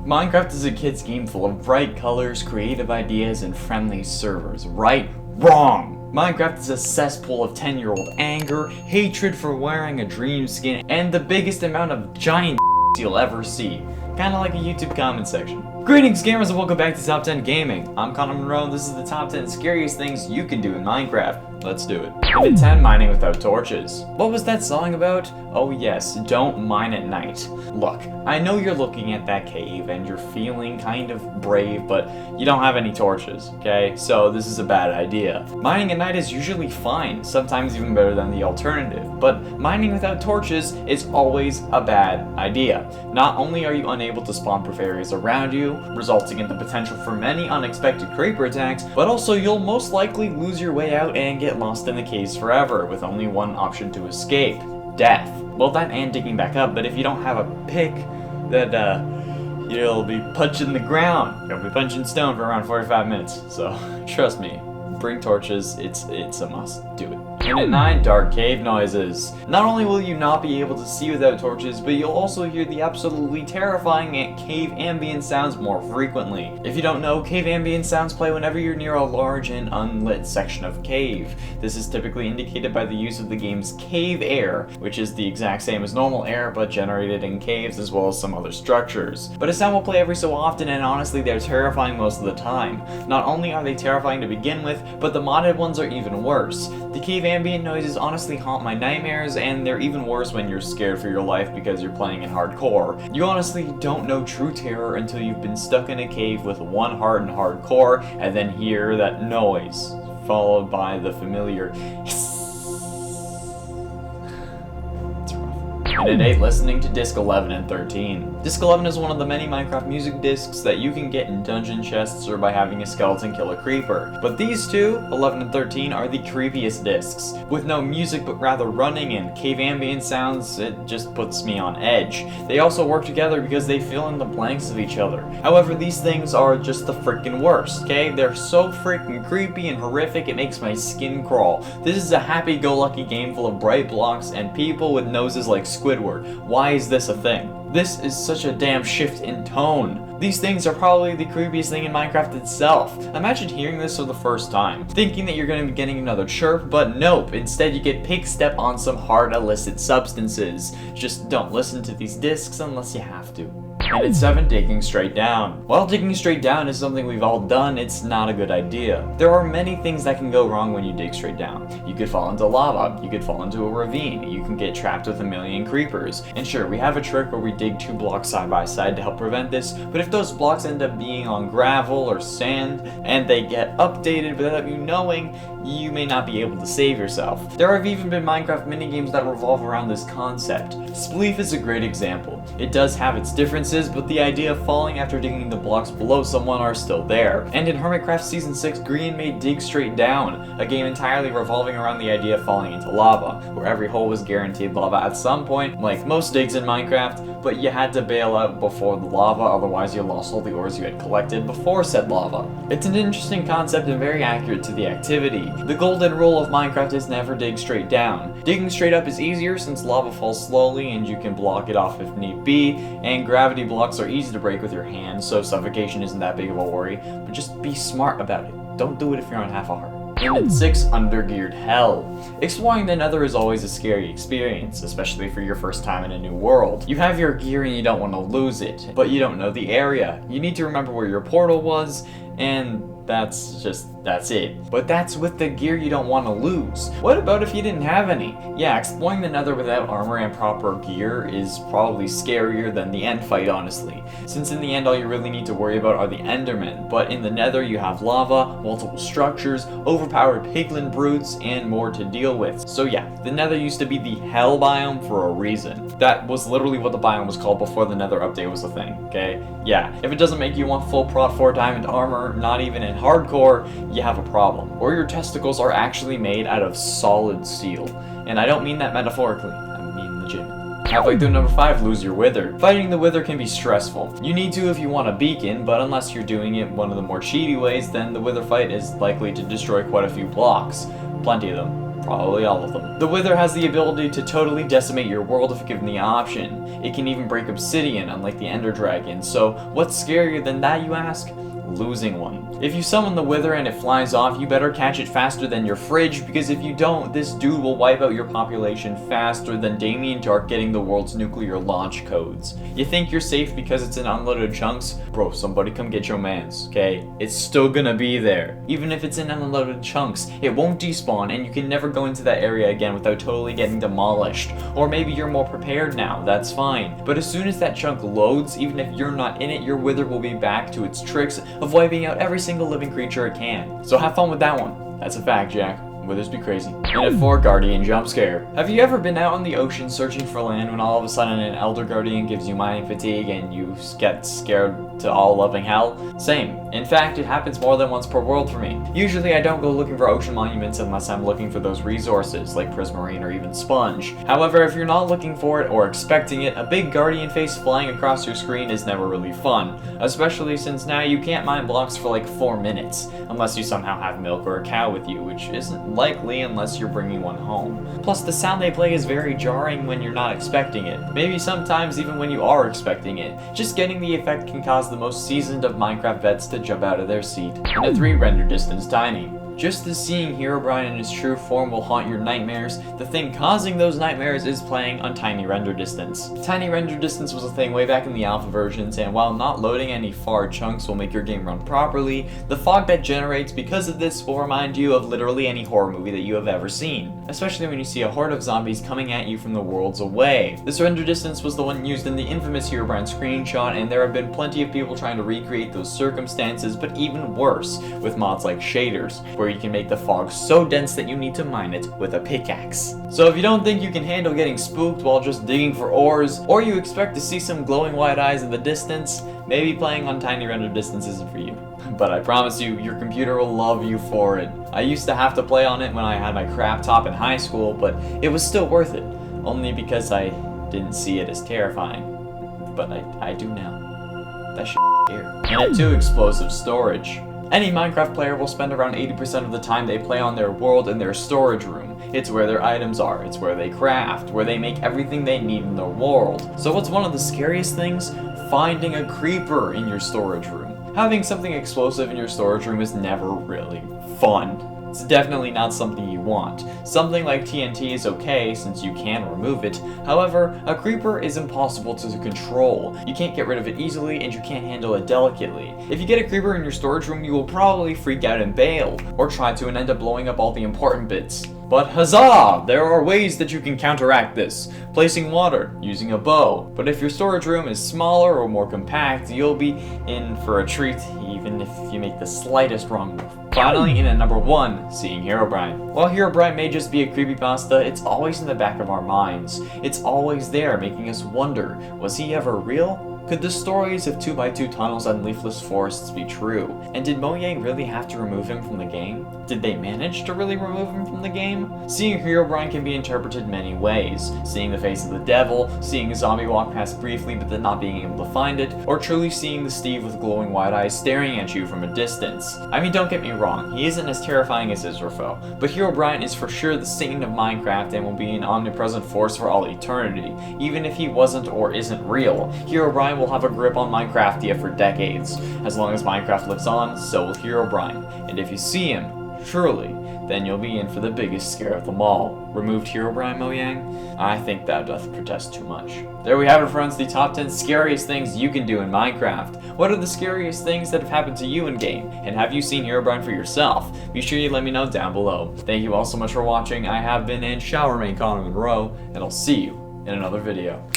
Minecraft is a kid's game full of bright colors, creative ideas, and friendly servers. Right? Wrong! Minecraft is a cesspool of 10-year-old anger, hatred for wearing a dream skin, and the biggest amount of giant you'll ever see. Kinda like a YouTube comment section. Greetings gamers and welcome back to Top 10 Gaming. I'm Connor Monroe and this is the top 10 scariest things you can do in Minecraft. Let's do it. Number 10, mining without torches. What was that song about? Oh yes, don't mine at night. Look, I know you're looking at that cave and you're feeling kind of brave, but you don't have any torches, okay? So this is a bad idea. Mining at night is usually fine, sometimes even better than the alternative, but mining without torches is always a bad idea. Not only are you unable to spawn proof areas around you, resulting in the potential for many unexpected creeper attacks, but also you'll most likely lose your way out and get lost in the caves forever, with only one option to escape: death. Well, that and digging back up, but if you don't have a pick, that you'll be punching the ground. You'll be punching stone for around 45 minutes, so trust me, bring torches, it's a must. Do it. And at 9, dark cave noises. Not only will you not be able to see without torches, but you'll also hear the absolutely terrifying cave ambient sounds more frequently. If you don't know, cave ambient sounds play whenever you're near a large and unlit section of cave. This is typically indicated by the use of the game's cave air, which is the exact same as normal air but generated in caves as well as some other structures. But a sound will play every so often, and honestly they're terrifying most of the time. Not only are they terrifying to begin with, but the modded ones are even worse. The cave ambient noises honestly haunt my nightmares, and they're even worse when you're scared for your life because you're playing in hardcore. You honestly don't know true terror until you've been stuck in a cave with one heart in hardcore, and then hear that noise, followed by the familiar hiss. And at 8, listening to disc 11 and 13. Disc 11 is one of the many Minecraft music discs that you can get in dungeon chests or by having a skeleton kill a creeper. But these two, 11 and 13, are the creepiest discs. With no music but rather running and cave ambient sounds, it just puts me on edge. They also work together because they fill in the blanks of each other. However, these things are just the freaking worst, okay? They're so freaking creepy and horrific it makes my skin crawl. This is a happy-go-lucky game full of bright blocks and people with noses like Squidward. Why is this a thing? This is such a damn shift in tone. These things are probably the creepiest thing in Minecraft itself. Imagine hearing this for the first time, thinking that you're going to be getting another chirp, but nope, instead you get pig step on some hard illicit substances. Just don't listen to these discs unless you have to. And at 7, digging straight down. While digging straight down is something we've all done, it's not a good idea. There are many things that can go wrong when you dig straight down. You could fall into lava, you could fall into a ravine, you can get trapped with a million creepers. And sure, we have a trick where we dig 2 blocks side by side to help prevent this, but if those blocks end up being on gravel or sand, and they get updated without you knowing, you may not be able to save yourself. There have even been Minecraft minigames that revolve around this concept. Spleef is a great example. It does have its differences, but the idea of falling after digging the blocks below someone are still there. And in Hermitcraft Season 6, Green made Dig Straight Down, a game entirely revolving around the idea of falling into lava, where every hole was guaranteed lava at some point, like most digs in Minecraft, but you had to bail out before the lava, otherwise you lost all the ores you had collected before said lava. It's an interesting concept and very accurate to the activity. The golden rule of Minecraft is never dig straight down. Digging straight up is easier since lava falls slowly and you can block it off if need be, and gravity blocks are easy to break with your hands, so suffocation isn't that big of a worry, but just be smart about it. Don't do it if you're on half a heart. And at 6, undergeared hell. Exploring the Nether is always a scary experience, especially for your first time in a new world. You have your gear and you don't want to lose it, but you don't know the area. You need to remember where your portal was, and that's it. But that's with the gear you don't want to lose. What about if you didn't have any? Yeah, exploring the Nether without armor and proper gear is probably scarier than the end fight, honestly. Since in the end all you really need to worry about are the Endermen, but in the Nether you have lava, multiple structures, overpowered piglin brutes, and more to deal with. So yeah, the Nether used to be the hell biome for a reason. That was literally what the biome was called before the Nether update was a thing, okay? Yeah, if it doesn't make you want full prot 4 diamond armor, not even in hardcore, you have a problem. Or your testicles are actually made out of solid steel. And I don't mean that metaphorically, I mean legit. Halfway through number 5, lose your wither. Fighting the wither can be stressful. You need to if you want a beacon, but unless you're doing it one of the more cheaty ways, then the wither fight is likely to destroy quite a few blocks. Plenty of them. Probably all of them. The Wither has the ability to totally decimate your world if given the option. It can even break obsidian, unlike the Ender Dragon. So what's scarier than that, you ask? Losing one. If you summon the Wither and it flies off, you better catch it faster than your fridge, because if you don't, this dude will wipe out your population faster than Damien Dark getting the world's nuclear launch codes. You think you're safe because it's in unloaded chunks? Bro, somebody come get your mans, okay? It's still gonna be there. Even if it's in unloaded chunks, it won't despawn, and you can never go into that area again without totally getting demolished. Or maybe you're more prepared now, that's fine. But as soon as that chunk loads, even if you're not in it, your Wither will be back to its tricks of wiping out every single living creature it can. So have fun with that one. That's a fact, Jack. Withers be crazy. And at 4, Guardian Jump Scare. Have you ever been out on the ocean searching for land when all of a sudden an Elder Guardian gives you mining fatigue and you get scared to all loving hell? Same. In fact, it happens more than once per world for me. Usually I don't go looking for ocean monuments unless I'm looking for those resources, like Prismarine or even Sponge. However, if you're not looking for it or expecting it, a big Guardian face flying across your screen is never really fun. Especially since now you can't mine blocks for like 4 minutes, unless you somehow have milk or a cow with you, which isn't likely unless you're bringing one home. Plus, the sound they play is very jarring when you're not expecting it. Maybe sometimes even when you are expecting it. Just getting the effect can cause the most seasoned of Minecraft vets to jump out of their seat. And at 3, Render Distance Tiny. Just as seeing Herobrine in his true form will haunt your nightmares, the thing causing those nightmares is playing on tiny render distance. Tiny render distance was a thing way back in the alpha versions, and while not loading any far chunks will make your game run properly, the fog that generates because of this will remind you of literally any horror movie that you have ever seen, especially when you see a horde of zombies coming at you from the worlds away. This render distance was the one used in the infamous Herobrine screenshot, and there have been plenty of people trying to recreate those circumstances, but even worse, with mods like shaders, where you can make the fog so dense that you need to mine it with a pickaxe. So if you don't think you can handle getting spooked while just digging for ores, or you expect to see some glowing white eyes in the distance, maybe playing on tiny render distance isn't for you. But I promise you, your computer will love you for it. I used to have to play on it when I had my crap top in high school, but it was still worth it. Only because I didn't see it as terrifying. But I do now. That shit here. And at 2, Explosive Storage. Any Minecraft player will spend around 80% of the time they play on their world in their storage room. It's where their items are, it's where they craft, where they make everything they need in their world. So what's one of the scariest things? Finding a creeper in your storage room. Having something explosive in your storage room is never really fun. It's definitely not something you want. Something like TNT is okay since you can remove it. However, a creeper is impossible to control. You can't get rid of it easily and you can't handle it delicately. If you get a creeper in your storage room, you will probably freak out and bail, or try to and end up blowing up all the important bits. But huzzah! There are ways that you can counteract this. Placing water, using a bow. But if your storage room is smaller or more compact, you'll be in for a treat even if you make the slightest wrong move. Finally, in at number 1, seeing Herobrine. While Herobrine may just be a creepypasta, it's always in the back of our minds. It's always there, making us wonder, was he ever real? Could the stories of 2x2 tunnels and leafless forests be true? And did Mojang really have to remove him from the game? Did they manage to really remove him from the game? Seeing Herobrine can be interpreted many ways. Seeing the face of the devil, seeing a zombie walk past briefly but then not being able to find it, or truly seeing the Steve with glowing white eyes staring at you from a distance. I mean, don't get me wrong, he isn't as terrifying as Israfel, but Herobrine is for sure the Satan of Minecraft and will be an omnipresent force for all eternity. Even if he wasn't or isn't real, Herobrine will have a grip on Minecraftia for decades. As long as Minecraft lives on, so will Herobrine. And if you see him, truly, then you'll be in for the biggest scare of them all. Removed Herobrine, Mojang? I think that doth protest too much. There we have it, friends, the top 10 scariest things you can do in Minecraft. What are the scariest things that have happened to you in game? And have you seen Herobrine for yourself? Be sure you let me know down below. Thank you all so much for watching. I have been and shall remain Connor Monroe, and I'll see you in another video.